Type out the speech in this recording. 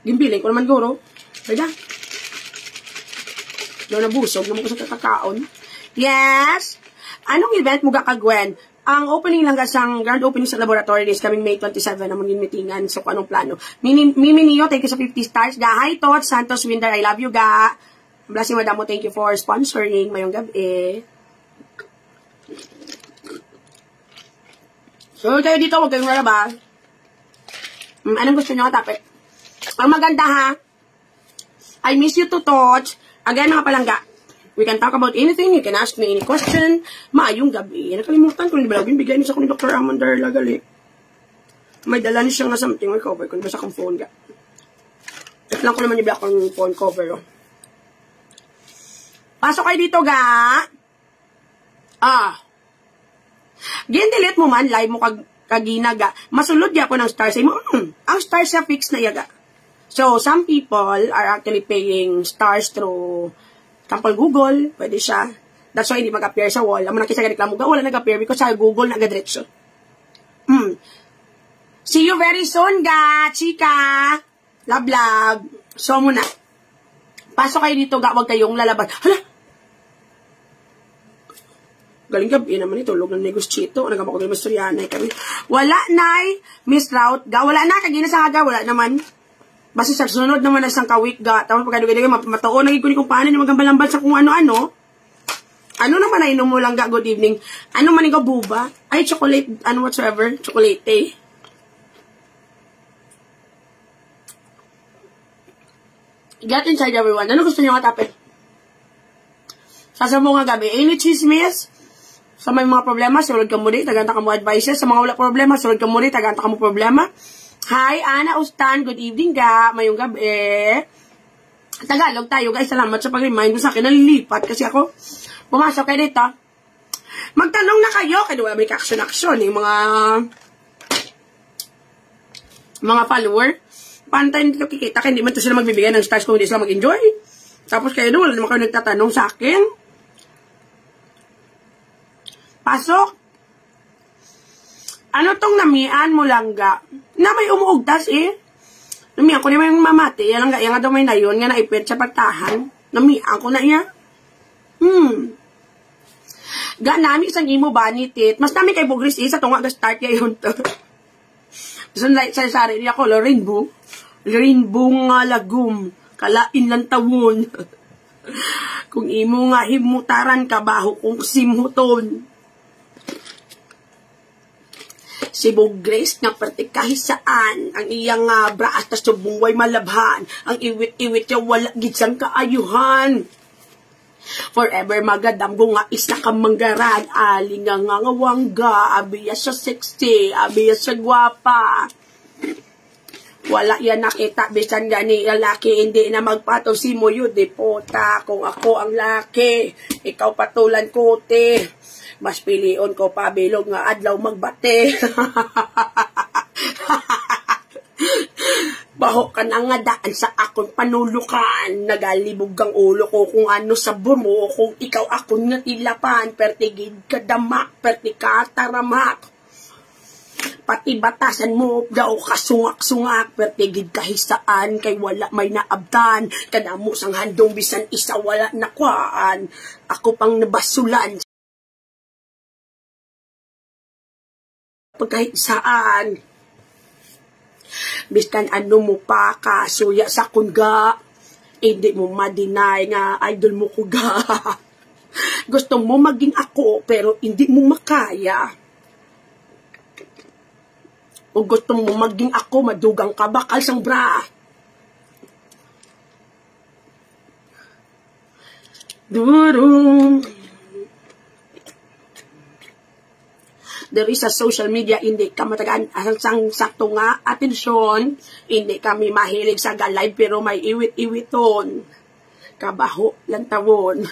Gimbiling ko naman guro. Kaya. Daw nabusog naman ko sa kakakaon. Yes! Anong event mo Gwen? Ang opening lang ang grand opening sa laboratory is coming May 27 naman yung meetingan. So, anong plano? Mimi Nio, thank you sa 50 stars. Ga, hi, Tot, Santos Winder, I love you, Ga. Blessing, Madam mo, thank you for sponsoring. Mayong gabi. So, kayo dito, huwag kayong lalabas. Anong gusto nyo katapit? Ang maganda, ha? I miss you to Tot. Again, mga palangga. We can talk about anything. You can ask me any question. Maayong gabi. Nakalimutan ko. Hindi ba laging bigay niyo sa ko ni Dr. Amanda Lagali. May dala niya siya nga something. May cover ko. Basta kong phone ka. Ito lang ko naman i-block ang phone cover. Oh. Pasok kayo dito, ga. Gin-delete mo man. Live mo kaginaga. Masulod niya ako ng stars. Ang stars siya fix na yaga. So, some people are actually paying stars through Sample Google, pwede siya. That's why hindi mag-appear sa wall. Amo na kisa reklamo ga, wala nag-appear because sa Google nag-diretso. See you very soon, ga, chika. Love, love. So, muna. Pasok kayo dito, ga, wag kayong lalabas. Hala! Galing gabi naman ito, log ng negosyito. Nagama ko kayo masturyanay kami. Wala, nay. Miss Route, ga, wala na. Kagina sa ga, wala naman. Basta sa sunod naman na isang kawik ga. Tapos pagkadugay-dugay, mataon naging ko kung paano na magambalamban sa kung ano-ano. Ano naman na inom mo lang ga, good evening. Ano man ikaw, buba? Ay, chocolate, ano whatsoever. Chocolate, eh. Get inside everyone. Ano gusto nyo katapit? Sasabaw nga gabi. Any chismis? Sa may mga problema, sulod ka mo di. Taganta ka mo advices. Sa mga wala problema, sulod ka mo di. Taganta ka mo problema. Hi, Ana Ustan. Good evening, ga. Mayong gabi. Tagalog tayo, guys. Salamat sa pag-remind mo sa akin. Nalilipat kasi ako. Pumasok kayo dito. Magtanong na kayo. Kaya wala may ka-action-action. Yung mga follower. Pantay nito kikita. Kaya hindi man ito sila magbibigay ng stars kung hindi sila mag-enjoy. Tapos kayo doon, wala naman kayo nagtatanong sa akin. Pasok. Ano tong namian mo lang ga? Na may umuugtas eh. Namian ko naman yung mamati. Yan nga daw may nayon. Nga naipit sa pagtahan. Namian ko na iya. Ga nami isang imo banitit. Mas nami kay Bugris eh. Sa tunga ga-start kayo to. Sa sarili ako. Rainbow. Rainbow nga lagum. Kalain lang tawon. Kung imo nga himutaran ka baho kung simhuton. Si Bugres nga kahit saan ang iyang braas tas subungway malabhan ang iwit-iwit niya wala gitsang kaayuhan forever magadamgo nga isa ka manggaran aling nga ngawangga abiya sa sexy abiya sa gwapa wala yan nakita bisan gani lalaki hindi na magpatol si mo yun depota kung ako ang laki ikaw patulan ko te mas pilion ko pa bilog nga adlaw magbate. Baho ka na nga daan sa akong panulukan. Nagalibog ang ulo ko kung ano sabor mo. Kung ikaw akong natilapan. Pertigid ka damak. Perti ka taramak. Pati batasan mo daw kasungak-sungak. Pertigid kahisaan. Kay wala may naabtan. Kadamo sang handong bisan isa wala nakwaan. Ako pang nabasulan. Kahit saan. Biskan ano mo pa kasuya sa kunga. Hindi mo ma-deny nga idol mo kuga. Gusto mo maging ako pero hindi mo makaya. O gusto mo maging ako madugang ka bakal sang bra. Durong. There is a social media, hindi ka matagaan ang sakto nga atensyon, hindi kami mahilig sa live pero may iwit-iwiton. Kabaho lang tawon.